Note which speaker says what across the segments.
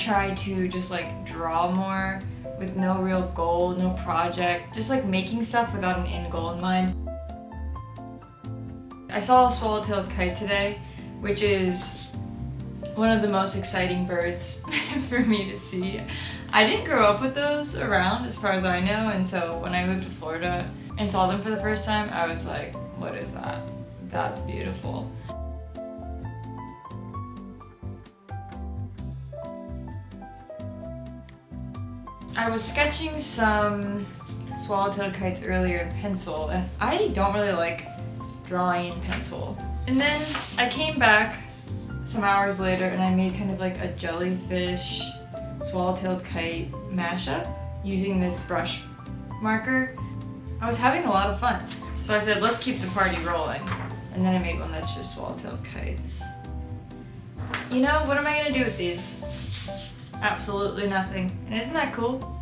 Speaker 1: try to just like draw more with no real goal, no project, just like making stuff without an end goal in mind. I saw a swallow-tailed kite today, which is one of the most exciting birds for me to see. I didn't grow up with those around as far as I know, and so when I moved to Florida and saw them for the first time, I was like, what is that? That's beautiful. I was sketching some swallow-tailed kites earlier in pencil, and I don't really like drawing in pencil. And then I came back some hours later and I made kind of like a jellyfish swallow-tailed kite mashup using this brush marker. I was having a lot of fun. So I said, let's keep the party rolling. And then I made one that's just swallow-tailed kites. You know, what am I gonna do with these? Absolutely nothing. And isn't that cool?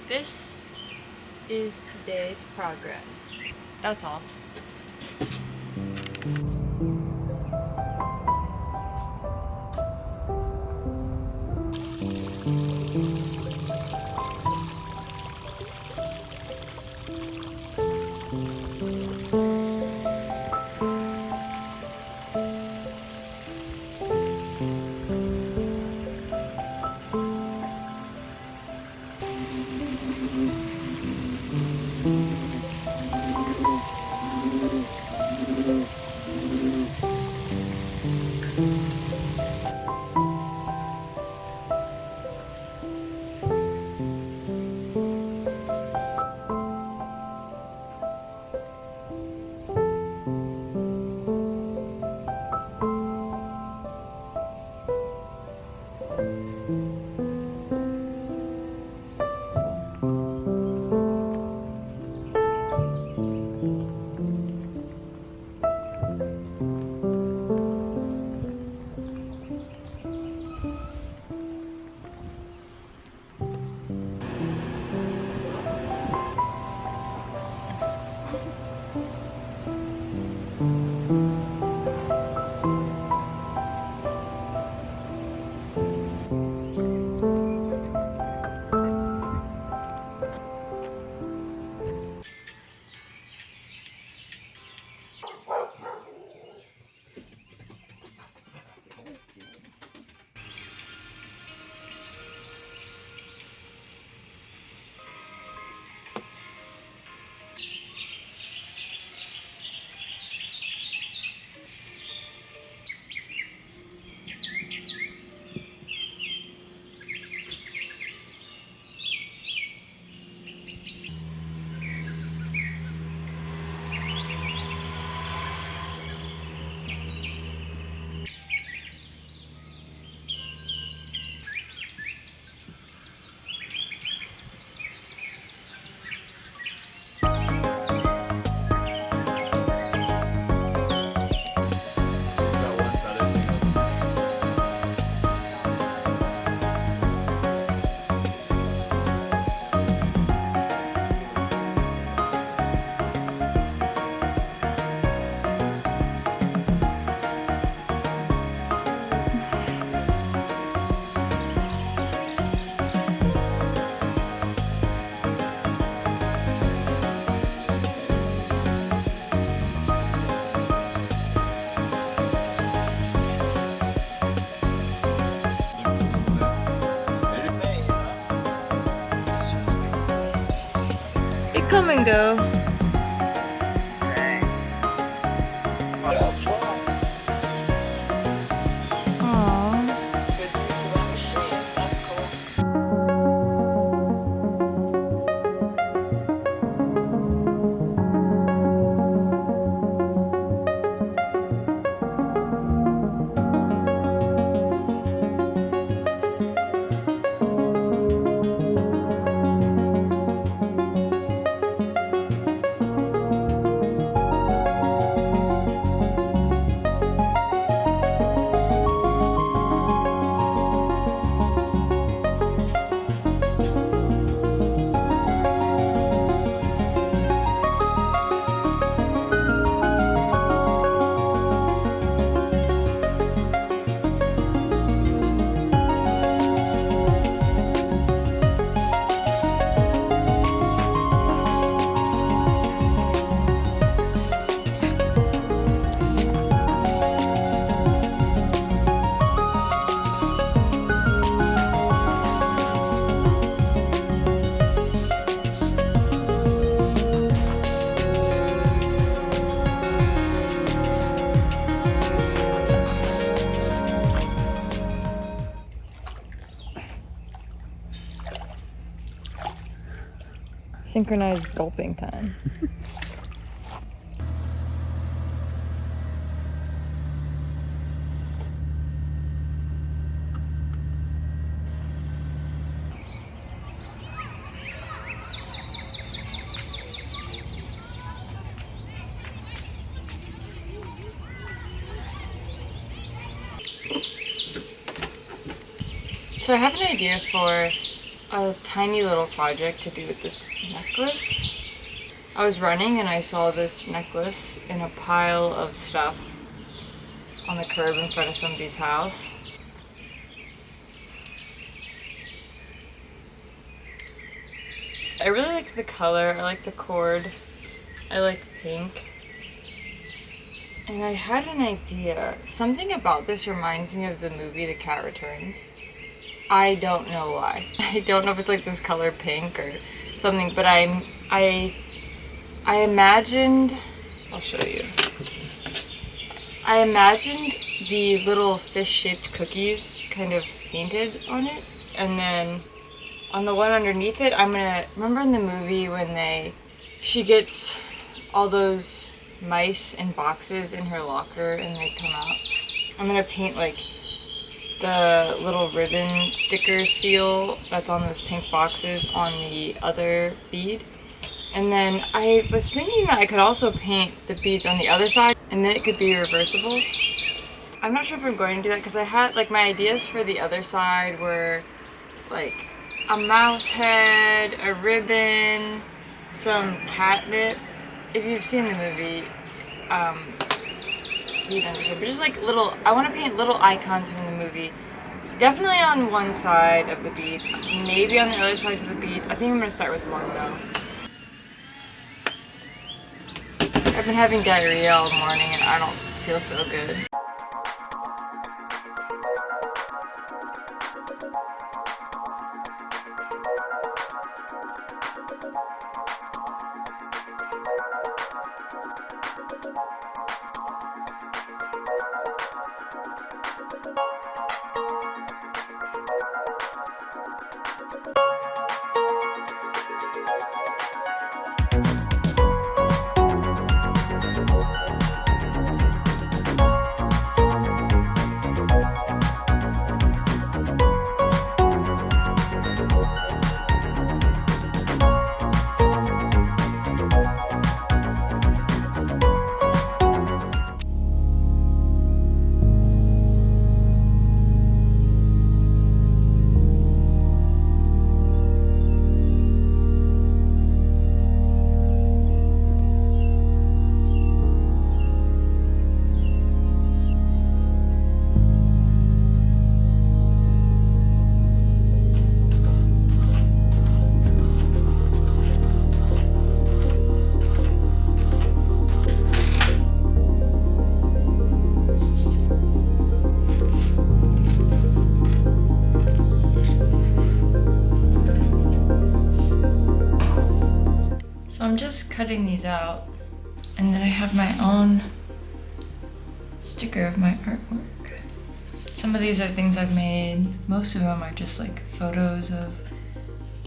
Speaker 1: This is today's progress. That's all. come and go. Synchronized gulping time. So I have an idea for a tiny little project to do with this necklace. I was running and I saw this necklace in a pile of stuff on the curb in front of somebody's house. I really like the color, I like the cord, I like pink. And I had an idea. Something about this reminds me of the movie The Cat Returns. I don't know why. I don't know if it's like this color pink or something, but I imagined, I'll show you. I imagined the little fish-shaped cookies kind of painted on it, and then on the one underneath it, remember in the movie when she gets all those mice in boxes in her locker and they come out? I'm gonna paint like the little ribbon sticker seal that's on those pink boxes on the other bead. And then I was thinking that I could also paint the beads on the other side and then it could be reversible. I'm not sure if I'm going to do that because I had like my ideas for the other side were like a mouse head, a ribbon, some catnip. If you've seen the movie, you'd understand. But just like little, I want to paint little icons from the movie. Definitely on one side of the beads, maybe on the other sides of the beads. I think I'm going to start with one though. I've been having diarrhea all morning and I don't feel so good. So I'm just cutting these out, and then I have my own sticker of my artwork. Some of these are things I've made. Most of them are just like photos of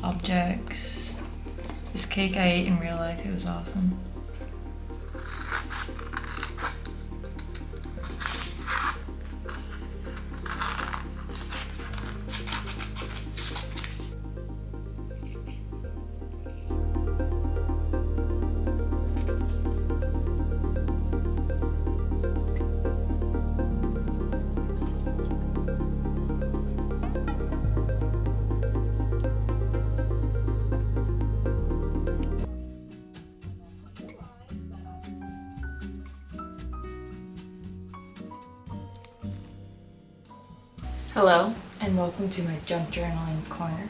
Speaker 1: objects. This cake I ate in real life, it was awesome. Hello, and welcome to my junk journaling corner.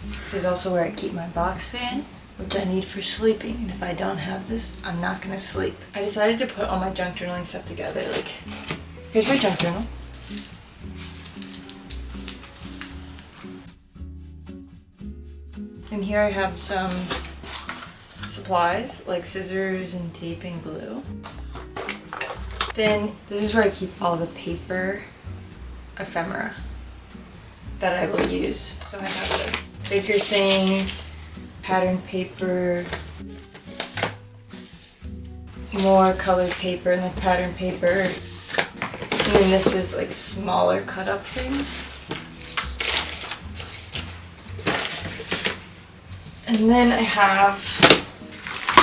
Speaker 1: This is also where I keep my box fan, which I need for sleeping, and if I don't have this, I'm not gonna sleep. I decided to put all my junk journaling stuff together, like, here's my junk journal. And here I have some supplies, like scissors and tape and glue. Then, this is where I keep all the paper ephemera that I will use. So I have the bigger things, patterned paper, more colored paper, and then patterned paper. And then this is like smaller cut up things. And then I have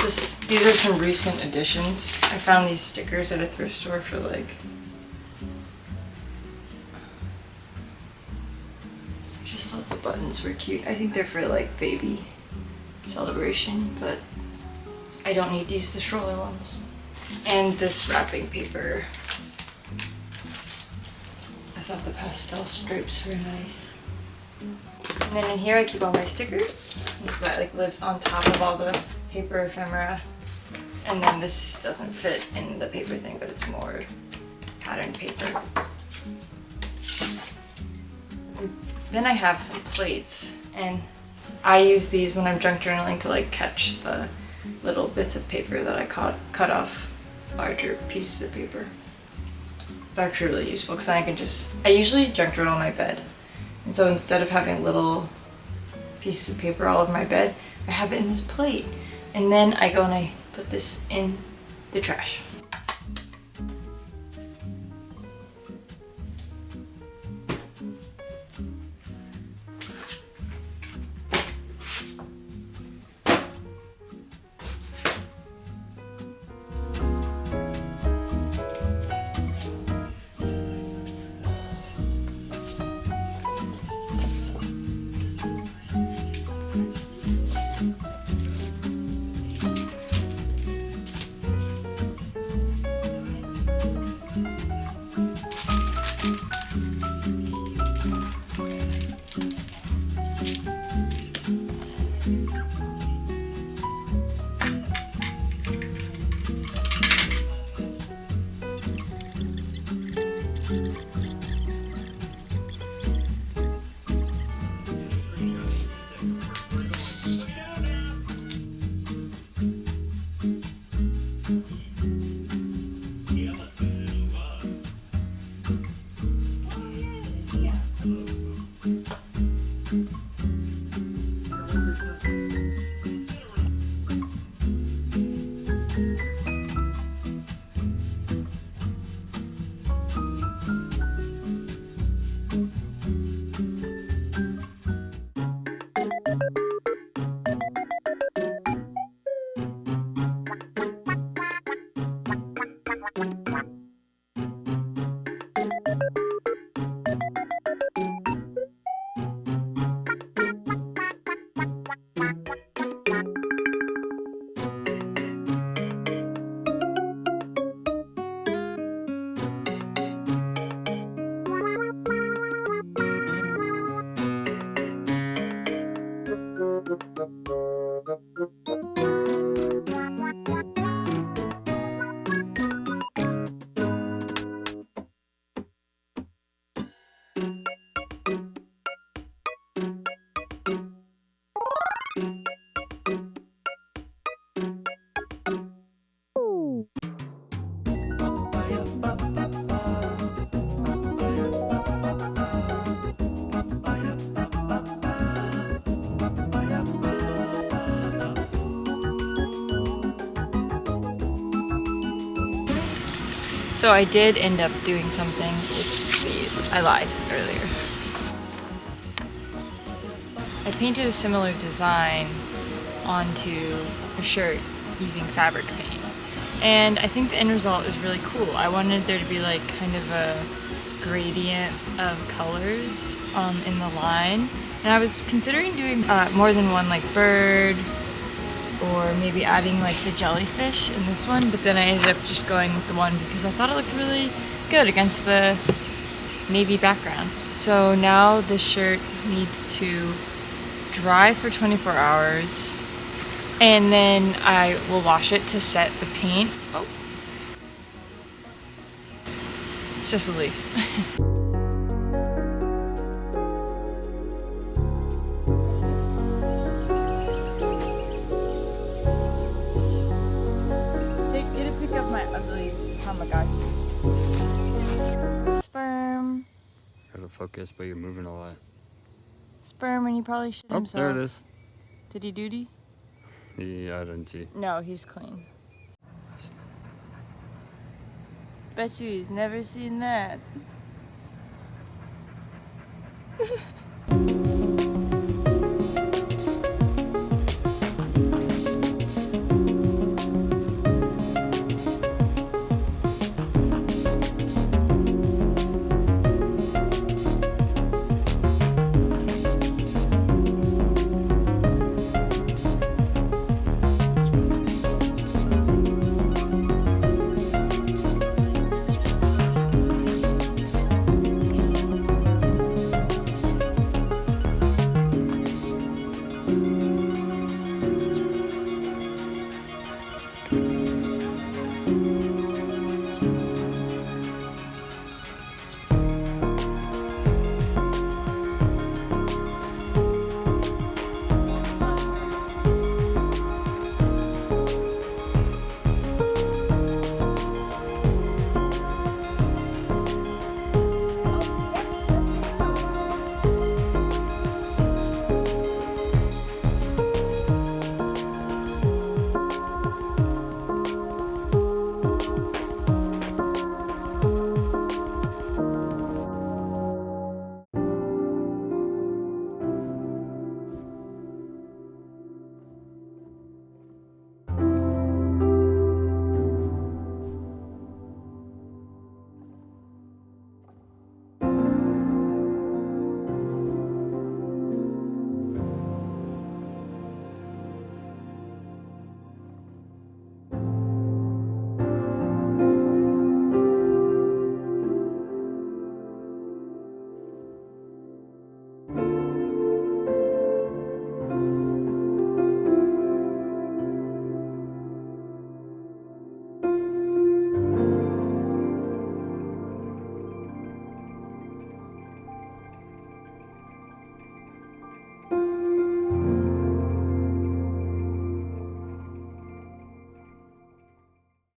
Speaker 1: this, these are some recent additions. I found these stickers at a thrift store for like I just thought the buttons were cute. I think they're for like baby celebration, but I don't need to use the stroller ones. And this wrapping paper. I thought the pastel stripes were nice. And then in here I keep all my stickers. So that like lives on top of all the paper ephemera. And then this doesn't fit in the paper thing, but it's more patterned paper. Then I have some plates, and I use these when I'm junk journaling to like catch the little bits of paper that I cut off larger pieces of paper. It's actually really useful because I can just, I usually junk journal on my bed. And so instead of having little pieces of paper all over my bed, I have it in this plate. And then I go and I put this in the trash. So I did end up doing something with these. I lied earlier. I painted a similar design onto a shirt using fabric paint. And I think the end result is really cool. I wanted there to be like kind of a gradient of colors in the line. And I was considering doing more than one like bird, or maybe adding like the jellyfish in this one, but then I ended up just going with the one because I thought it looked really good against the navy background. So now the shirt needs to dry for 24 hours, and then I will wash it to set the paint. Oh, it's just a leaf. Get a pick of my ugly Tamagotchi. Sperm.
Speaker 2: Out of focus, but you're moving a lot.
Speaker 1: Sperm, and he probably shit himself.
Speaker 2: Oh, there it is.
Speaker 1: Did he duty?
Speaker 2: Yeah, I didn't see.
Speaker 1: No, he's clean. Bet you he's never seen that.